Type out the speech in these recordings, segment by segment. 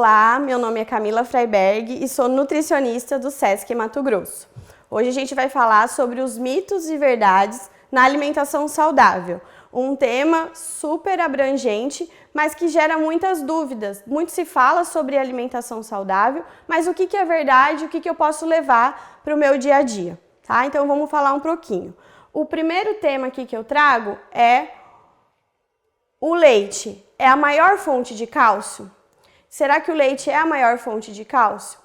Olá, meu nome é Camila Freiberg e sou nutricionista do SESC Mato Grosso. Hoje a gente vai falar sobre os mitos e verdades na alimentação saudável, um tema super abrangente, mas que gera muitas dúvidas. Muito se fala sobre alimentação saudável, mas o que é verdade, o que eu posso levar para o meu dia a dia, tá? Então vamos falar um pouquinho. O primeiro tema aqui que eu trago é o leite. É a maior fonte de cálcio? Será que o leite é a maior fonte de cálcio?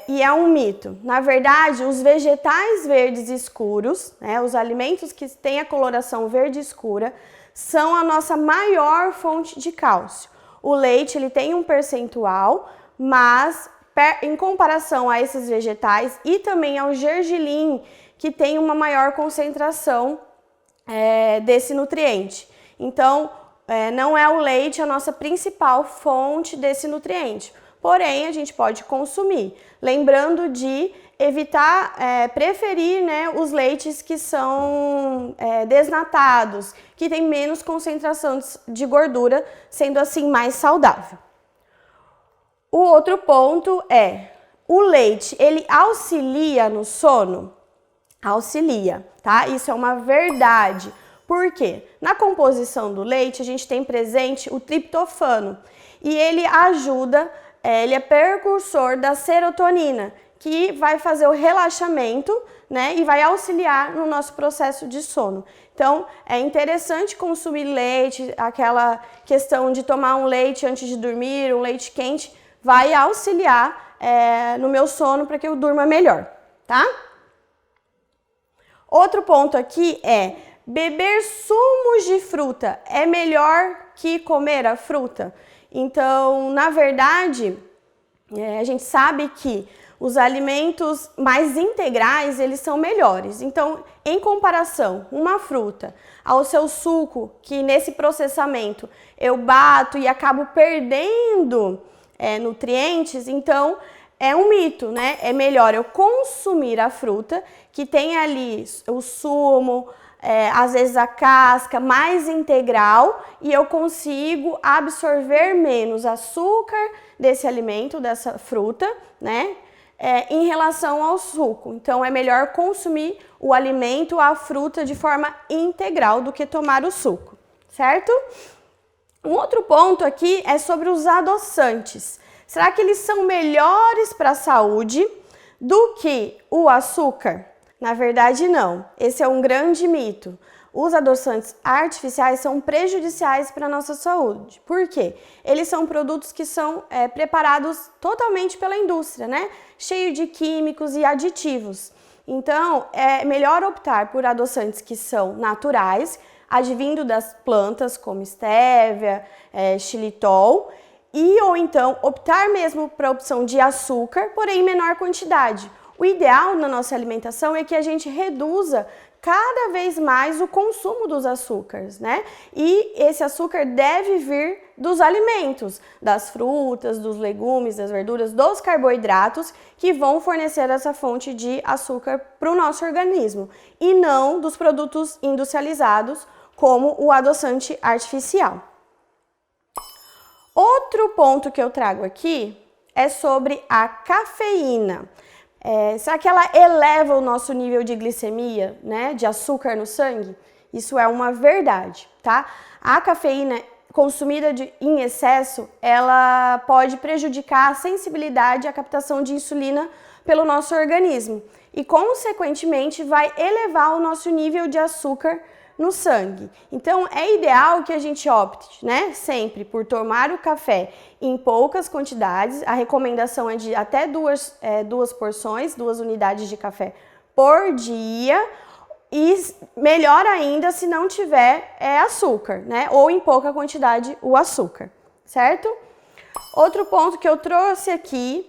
E é um mito. Na verdade, os vegetais verdes escuros, né, os alimentos que têm a coloração verde escura, são a nossa maior fonte de cálcio. O leite ele tem um percentual, mas em comparação a esses vegetais e também ao gergelim, que tem uma maior concentração desse nutriente. Então, não é o leite a nossa principal fonte desse nutriente. Porém, a gente pode consumir. Lembrando de evitar, preferir, né, os leites que são desnatados, que tem menos concentração de gordura, sendo assim mais saudável. O outro ponto é, o leite, ele auxilia no sono? Auxilia, tá? Isso é uma verdade. Por quê? Na composição do leite, a gente tem presente o triptofano e ele ajuda, ele é precursor da serotonina, que vai fazer o relaxamento, né, e vai auxiliar no nosso processo de sono. Então, é interessante consumir leite, aquela questão de tomar um leite antes de dormir, um leite quente, vai auxiliar no meu sono para que eu durma melhor, tá? Outro ponto aqui é: beber sumos de fruta é melhor que comer a fruta? Então, na verdade, a gente sabe que os alimentos mais integrais, eles são melhores. Então, em comparação, uma fruta ao seu suco, que nesse processamento eu bato e acabo perdendo nutrientes, então é um mito, né? É melhor eu consumir a fruta, que tem ali o sumo, às vezes a casca mais integral, e eu consigo absorver menos açúcar desse alimento, dessa fruta, né? Em relação ao suco. Então é melhor consumir o alimento, a fruta, de forma integral do que tomar o suco, certo? Um outro ponto aqui é sobre os adoçantes. Será que eles são melhores para a saúde do que o açúcar? Na verdade, não. Esse é um grande mito. Os adoçantes artificiais são prejudiciais para a nossa saúde. Por quê? Eles são produtos que são preparados totalmente pela indústria, né? Cheio de químicos e aditivos. Então, é melhor optar por adoçantes que são naturais, advindo das plantas como estévia, xilitol, ou então optar mesmo para a opção de açúcar, porém em menor quantidade. O ideal na nossa alimentação é que a gente reduza cada vez mais o consumo dos açúcares, né? E esse açúcar deve vir dos alimentos, das frutas, dos legumes, das verduras, dos carboidratos, que vão fornecer essa fonte de açúcar para o nosso organismo, e não dos produtos industrializados, como o adoçante artificial. Outro ponto que eu trago aqui é sobre a cafeína. Será que ela eleva o nosso nível de glicemia, né, de açúcar no sangue? Isso é uma verdade, tá? A cafeína consumida em excesso, ela pode prejudicar a sensibilidade e a captação de insulina pelo nosso organismo e, consequentemente, vai elevar o nosso nível de açúcar no sangue. Então, é ideal que a gente opte, né, sempre por tomar o café em poucas quantidades. A recomendação é de até duas porções, 2 unidades de café por dia. E melhor ainda se não tiver açúcar, né, ou em pouca quantidade o açúcar, certo? Outro ponto que eu trouxe aqui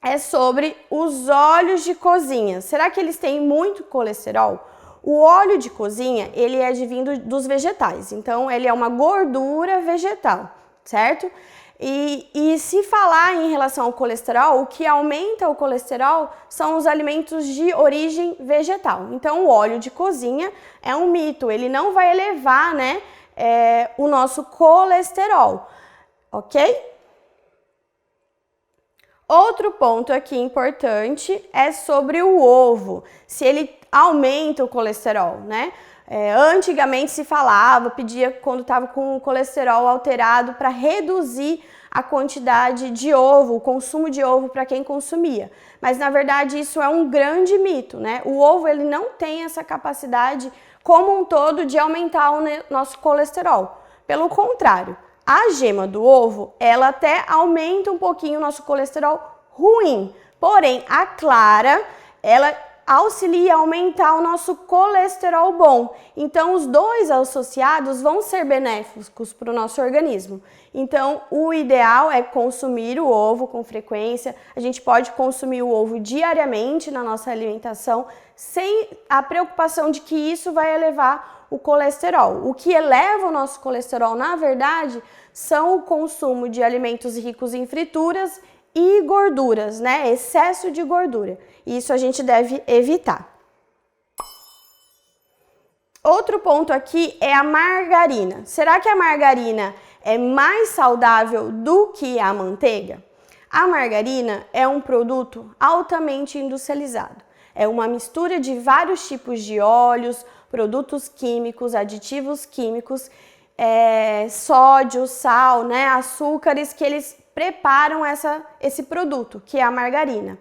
é sobre os óleos de cozinha. Será que eles têm muito colesterol? O óleo de cozinha, ele é advindo dos vegetais, então ele é uma gordura vegetal, certo? E se falar em relação ao colesterol, o que aumenta o colesterol são os alimentos de origem vegetal. Então, o óleo de cozinha é um mito, ele não vai elevar, né, o nosso colesterol, ok? Outro ponto aqui importante é sobre o ovo, se ele aumenta o colesterol, né? Antigamente se falava, pedia quando estava com o colesterol alterado para reduzir a quantidade de ovo, o consumo de ovo para quem consumia. Mas na verdade isso é um grande mito, né? O ovo ele não tem essa capacidade como um todo de aumentar o nosso colesterol. Pelo contrário, a gema do ovo, ela até aumenta um pouquinho o nosso colesterol ruim. Porém, a clara, ela auxilia a aumentar o nosso colesterol bom. Então, os dois associados vão ser benéficos para o nosso organismo. Então, o ideal é consumir o ovo com frequência. A gente pode consumir o ovo diariamente na nossa alimentação, sem a preocupação de que isso vai elevar o colesterol. O que eleva o nosso colesterol, na verdade, são o consumo de alimentos ricos em frituras e gorduras, né? Excesso de gordura. Isso a gente deve evitar. Outro ponto aqui é a margarina. Será que a margarina é mais saudável do que a manteiga? A margarina é um produto altamente industrializado. É uma mistura de vários tipos de óleos, produtos químicos, aditivos químicos, sódio, sal, né, açúcares que eles preparam esse produto, que é a margarina.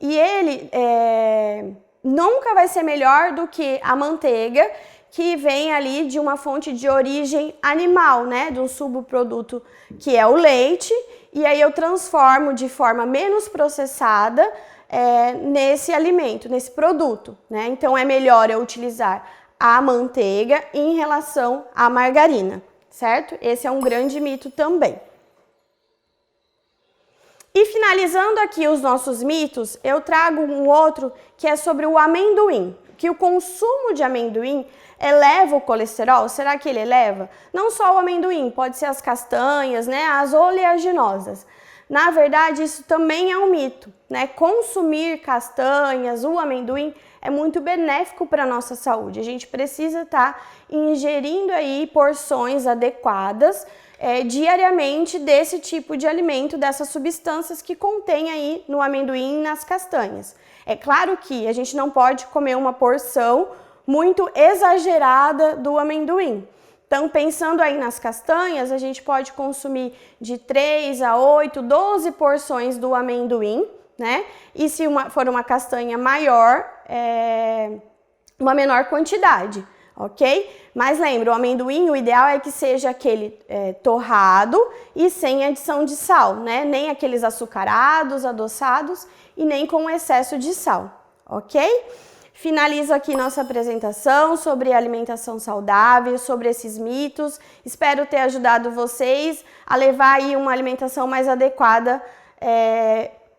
E ele nunca vai ser melhor do que a manteiga, que vem ali de uma fonte de origem animal, né, de um subproduto que é o leite, e aí eu transformo de forma menos processada nesse alimento, nesse produto, né? Então é melhor eu utilizar a manteiga em relação à margarina, certo? Esse é um grande mito também. E finalizando aqui os nossos mitos, eu trago um outro que é sobre o amendoim, que o consumo de amendoim eleva o colesterol. Será que ele eleva? Não só o amendoim, pode ser as castanhas, né, as oleaginosas. Na verdade, isso também é um mito, né? Consumir castanhas, o amendoim é muito benéfico para a nossa saúde. A gente precisa estar ingerindo aí porções adequadas diariamente desse tipo de alimento, dessas substâncias que contém aí no amendoim e nas castanhas. É claro que a gente não pode comer uma porção muito exagerada do amendoim. Então, pensando aí nas castanhas, a gente pode consumir de 3 a 8, 12 porções do amendoim, né? E se for uma castanha maior, uma menor quantidade, ok? Mas lembra, o amendoim, o ideal é que seja aquele torrado e sem adição de sal, né? Nem aqueles açucarados, adoçados e nem com excesso de sal, ok? Finalizo aqui nossa apresentação sobre alimentação saudável, sobre esses mitos. Espero ter ajudado vocês a levar aí uma alimentação mais adequada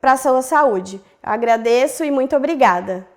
para a sua saúde. Eu agradeço e muito obrigada.